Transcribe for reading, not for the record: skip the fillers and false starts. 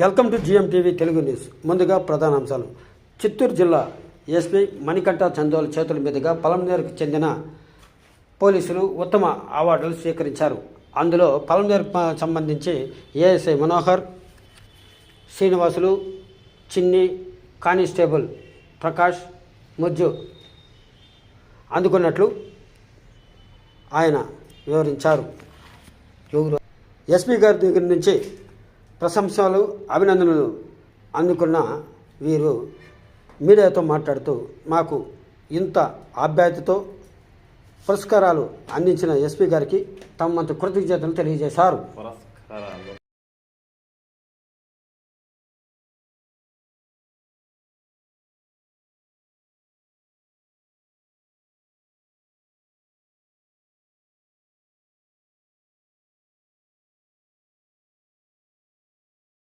Welcome to GMTV Telugu news. ముందుగా ప్రధానాంశాలు. చిత్తూరు జిల్లా ఎస్పీ మణికంఠ చందోల్ చేతుల మీదుగా పలమనేరుకు చెందిన పోలీసులు ఉత్తమ అవార్డులు స్వీకరించారు. అందులో పలమనేరుకు సంబంధించి ఏఎస్ఐ మనోహర్, శ్రీనివాసులు, చిన్ని, కానిస్టేబుల్ ప్రకాష్, ముజ్జు అందుకున్నట్లు ఆయన వివరించారు. ఎస్పీ గారి దగ్గర నుంచి ప్రశంసలు, అభినందనలు అందుకున్న వీరు మీడియాతో మాట్లాడుతూ మాకు ఇంత ఆప్యాయతతో పురస్కారాలు అందించిన ఎస్పీ గారికి తమ కృతజ్ఞతలు తెలియజేశారు.